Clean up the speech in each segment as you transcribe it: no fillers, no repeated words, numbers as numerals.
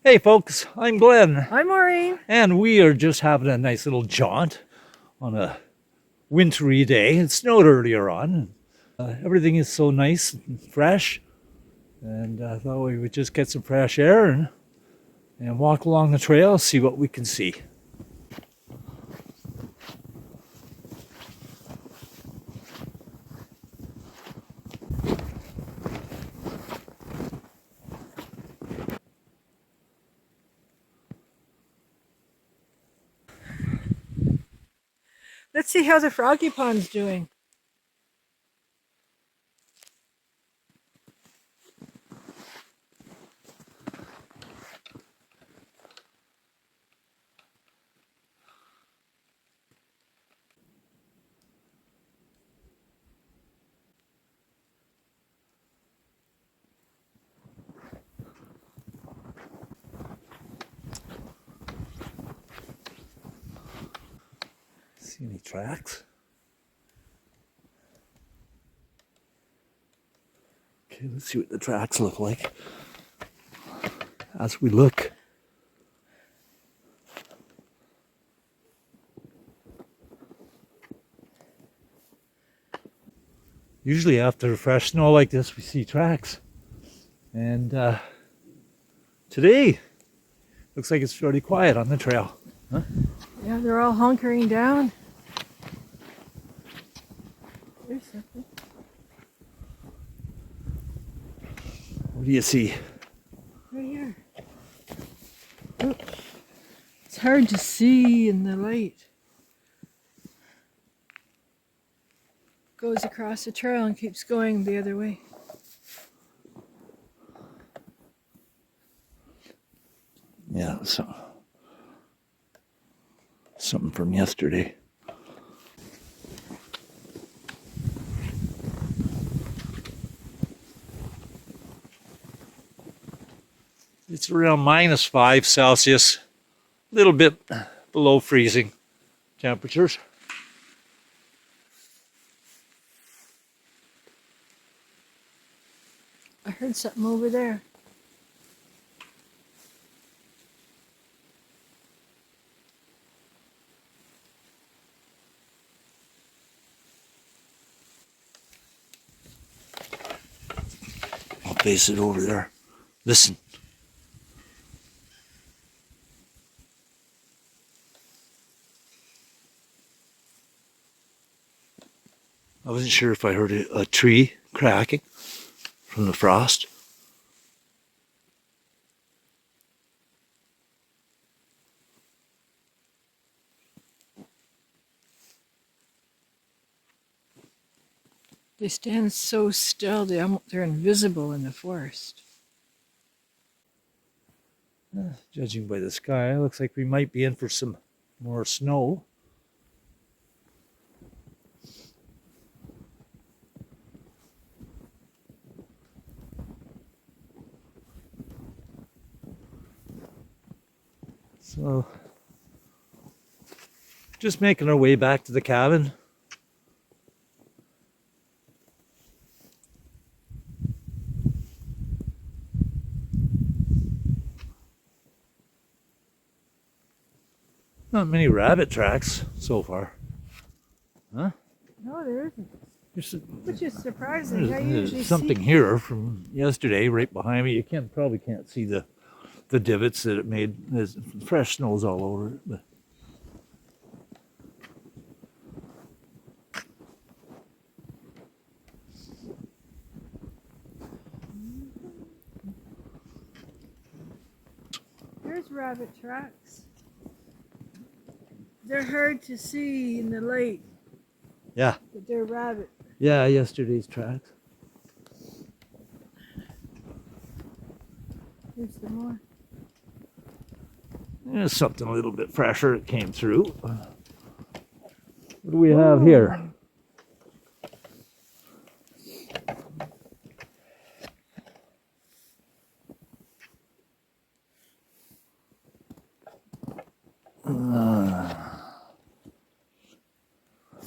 Hey folks, I'm Glenn, Hi, Maureen. and we are just having a nice little jaunt on a wintry day. It snowed earlier on. Everything is so nice and fresh, and I thought we would just get some fresh air and walk along the trail, see what we can see. Let's see how the froggy pond's doing. See any tracks? Okay, let's see what the tracks look like as we look. Usually after fresh snow like this, we see tracks. And today, looks like it's fairly quiet on the trail. Huh? Yeah, they're all hunkering down. There's something. What do you see? Right here. Oh, it's hard to see in the light. Goes across the trail and keeps going the other way. Yeah, something from yesterday. It's around -5 Celsius, a little bit below freezing temperatures. I heard something over there. I'll face it over there. Listen. I wasn't sure if I heard a tree cracking from the frost. They stand so still, they're invisible in the forest. Judging by the sky, it looks like we might be in for some more snow. So, just making our way back to the cabin. Not many rabbit tracks so far. Huh? No, there isn't. There's, Which is surprising. I there's usually something see. here from yesterday right behind me. You probably can't see the divots that it made. There's fresh snows all over it. But There's rabbit tracks. They're hard to see in the light, yeah, but they're rabbit. yeah, yesterday's tracks. There's some more. There's something a little bit fresher that came through. What do we have here?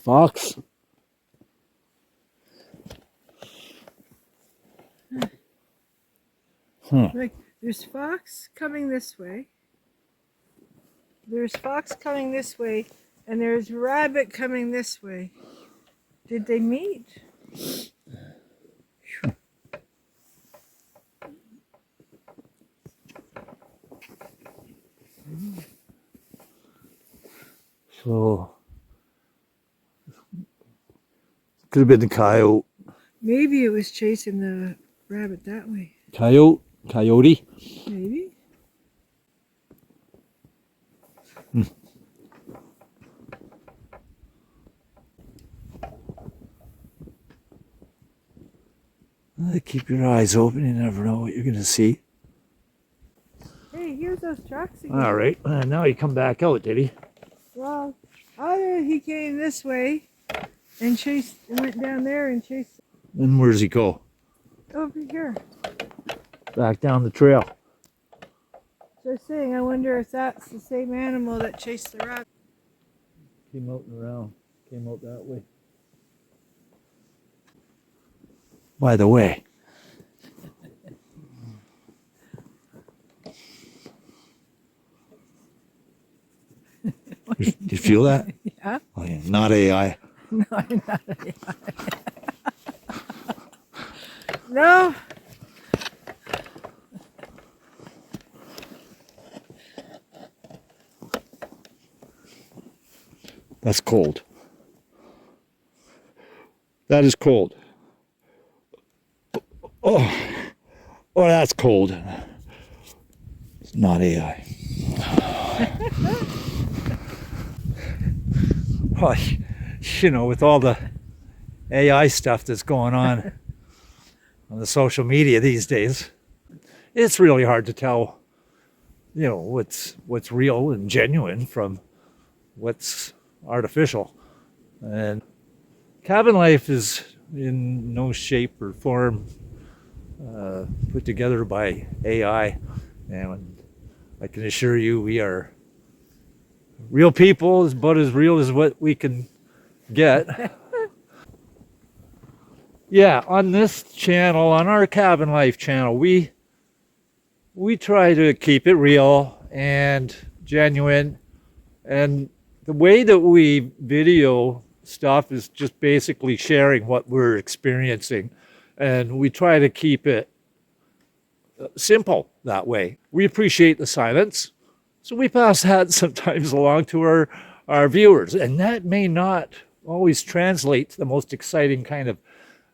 Fox. Like There's fox coming this way. There's fox coming this way, and there's rabbit coming this way. Did they meet? So could have been the coyote. Maybe it was chasing the rabbit that way. Coyote. Maybe. Keep your eyes open. You never know what you're going to see. Hey, here's those tracks again. All right. Now he come back out, did he? Well, either he came this way and went down there and chased Then where does he go? over here. Back down the trail. So I'm saying, I wonder if that's the same animal that chased the rabbit. Came out and around. Came out that way. By the way, you feel that? Yeah. Oh, yeah. Not AI. No, not AI. No. That's cold. That is cold. Oh, that's cold. It's not AI. Well, you know, with all the AI stuff that's going on the social media these days, it's really hard to tell, you know, what's real and genuine from what's artificial. And cabin life is in no shape or form put together by AI, and I can assure you we are real people, is about as real as what we can get. Yeah, on this channel, on our Cabin Life channel, we try to keep it real and genuine, and the way that we video stuff is just basically sharing what we're experiencing, and we try to keep it simple that way. We appreciate the silence, so we pass that sometimes along to our viewers, and that may not always translate to the most exciting kind of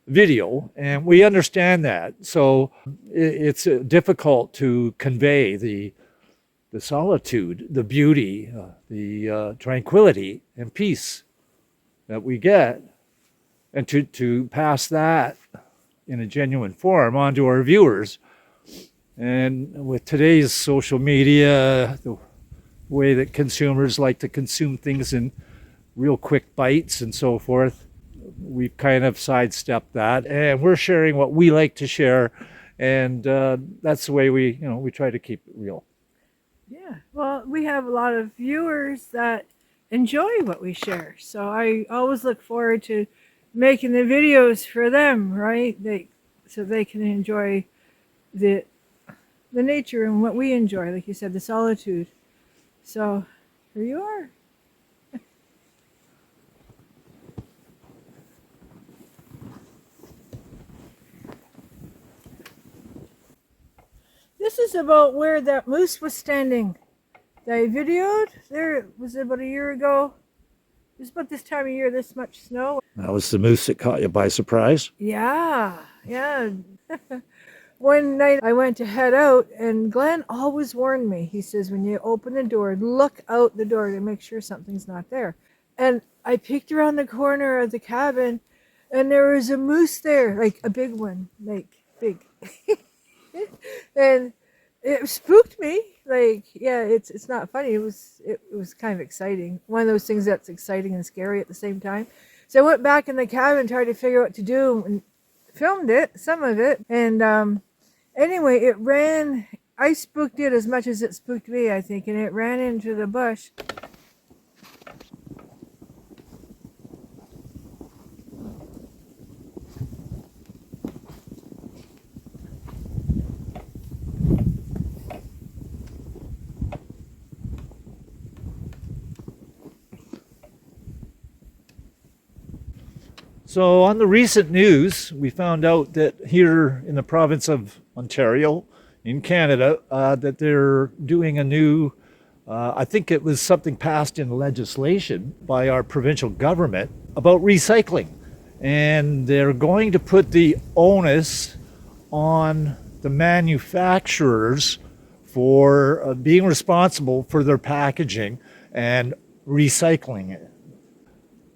video, and we understand that. So it's difficult to convey the solitude, the beauty, the tranquility and peace that we get, and to pass that in a genuine form onto our viewers. And with today's social media, the way that consumers like to consume things in real quick bites and so forth, we've kind of sidestepped that, and we're sharing what we like to share, and that's the way we try to keep it real. Yeah. Well, we have a lot of viewers that enjoy what we share, so I always look forward to making the videos for them, right? So they can enjoy the nature and what we enjoy, like you said, the solitude. So here you are. This is about where that moose was standing that I videoed. There, it was about a year ago. It was about this time of year, this much snow. That was the moose that caught you by surprise? Yeah. One night I went to head out, and Glenn always warned me. He says, when you open the door, look out the door to make sure something's not there. And I peeked around the corner of the cabin, and there was a moose there, like a big one, like big. And it spooked me. Like, yeah, it's not funny. It was kind of exciting. One of those things that's exciting and scary at the same time. So I went back in the cabin, tried to figure out what to do, and filmed it, some of it. And anyway, it ran. I spooked it as much as it spooked me, I think, and it ran into the bush. So, on the recent news, we found out that here in the province of Ontario, in Canada, that they're doing a new, I think it was something passed in legislation by our provincial government about recycling. And they're going to put the onus on the manufacturers for being responsible for their packaging and recycling it.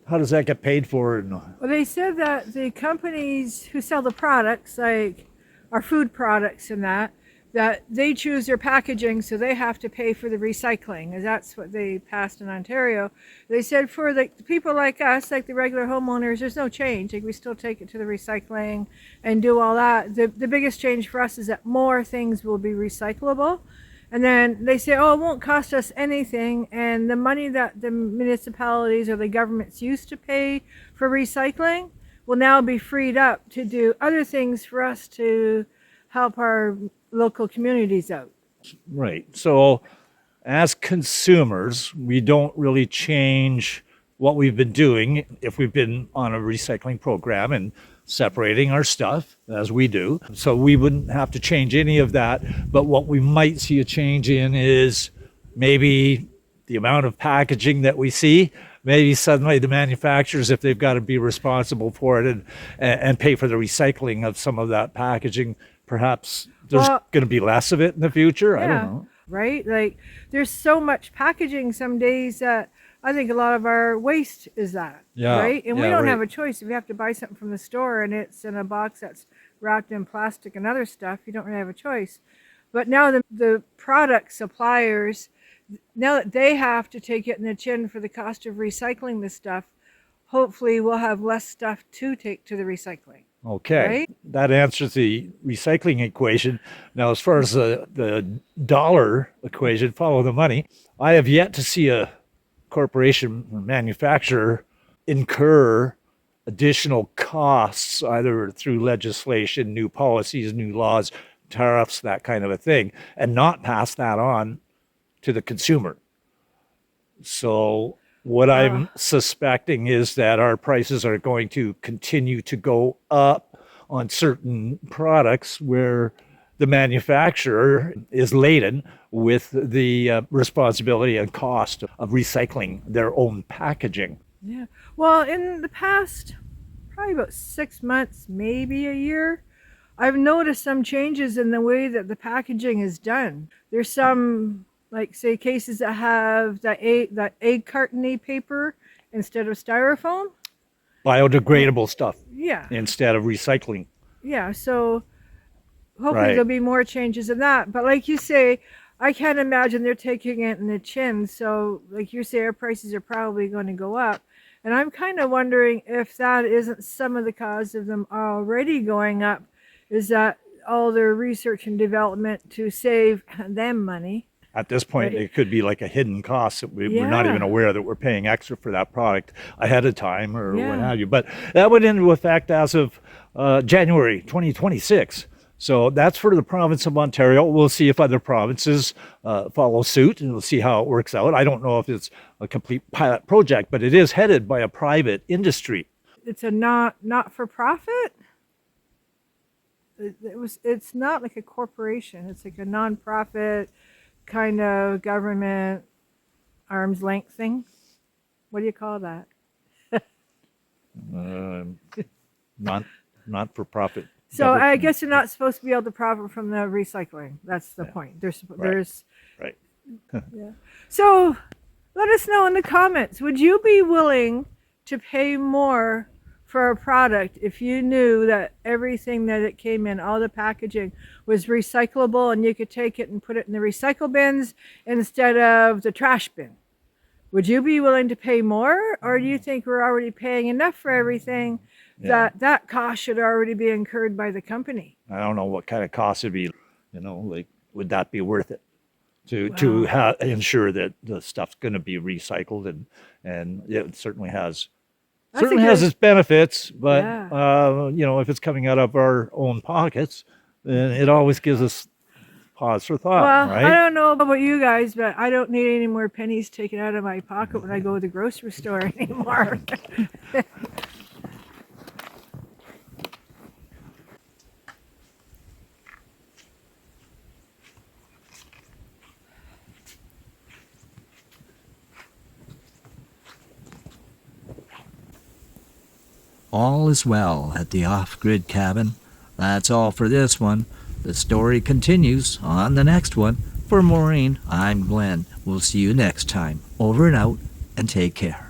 How does that get paid for? Well, they said that the companies who sell the products, like our food products and that they choose their packaging, so they have to pay for the recycling, and that's what they passed in Ontario. They said for the people like us, like the regular homeowners, there's no change. Like we still take it to the recycling and do all that. The biggest change for us is that more things will be recyclable. And then they say, oh, it won't cost us anything. And the money that the municipalities or the governments used to pay for recycling will now be freed up to do other things for us to help our local communities out. Right. So, as consumers, we don't really change what we've been doing if we've been on a recycling program and separating our stuff as we do. So we wouldn't have to change any of that. But what we might see a change in is maybe the amount of packaging that we see. Maybe suddenly the manufacturers, if they've got to be responsible for it and pay for the recycling of some of that packaging, perhaps there's going to be less of it in the future. Yeah, I don't know. Right? Like there's so much packaging some days that I think a lot of our waste is that, Yeah, right? And we yeah, don't right. have a choice. If you have to buy something from the store and it's in a box that's wrapped in plastic and other stuff, you don't really have a choice. But now the product suppliers, now that they have to take it in the chin for the cost of recycling this stuff, hopefully we'll have less stuff to take to the recycling. Okay, Right? that answers the recycling equation. Now, as far as the dollar equation, follow the money, I have yet to see a corporation or manufacturer incur additional costs either through legislation, new policies, new laws, tariffs, that kind of a thing, and not pass that on to the consumer. So what I'm suspecting is that our prices are going to continue to go up on certain products where the manufacturer is laden with the responsibility and cost of recycling their own packaging. Yeah. Well, in the past, probably about 6 months, maybe a year, I've noticed some changes in the way that the packaging is done. There's some, like, say, cases that have that egg carton-y paper instead of styrofoam. Biodegradable stuff Yeah. instead of recycling. Yeah. So hopefully Right. there'll be more changes in that. But like you say, I can't imagine they're taking it in the chin. So like you say, our prices are probably going to go up. And I'm kind of wondering if that isn't some of the cause of them already going up, is that all their research and development to save them money. At this point, Right. it could be like a hidden cost that we're not Yeah. even aware that we're paying extra for that product ahead of time or what Yeah. have you. But that went into effect as of January 2026. So that's for the province of Ontario. We'll see if other provinces follow suit, and we'll see how it works out. I don't know if it's a complete pilot project, but it is headed by a private industry. It's a not for profit. It's not like a corporation. It's like a nonprofit kind of government arm's length thing. What do you call that? Um, not for profit. So I guess you're not supposed to be able to profit from the recycling. That's the point. There's Right. yeah. So let us know in the comments. Would you be willing to pay more for a product if you knew that everything that it came in, all the packaging, was recyclable and you could take it and put it in the recycle bins instead of the trash bin? Would you be willing to pay more, or do you think we're already paying enough for everything that cost should already be incurred by the company? I don't know what kind of cost it'd be. Like, would that be worth it to ensure that the stuff's going to be recycled and it certainly has its benefits, but if it's coming out of our own pockets, then it always gives us pause for thought, Well, right? I don't know about you guys, but I don't need any more pennies taken out of my pocket when I go to the grocery store anymore. all is well at the off-grid cabin. That's all for this one. The story continues on the next one. For Maureen, I'm Glenn. We'll see you next time. Over and out, and take care.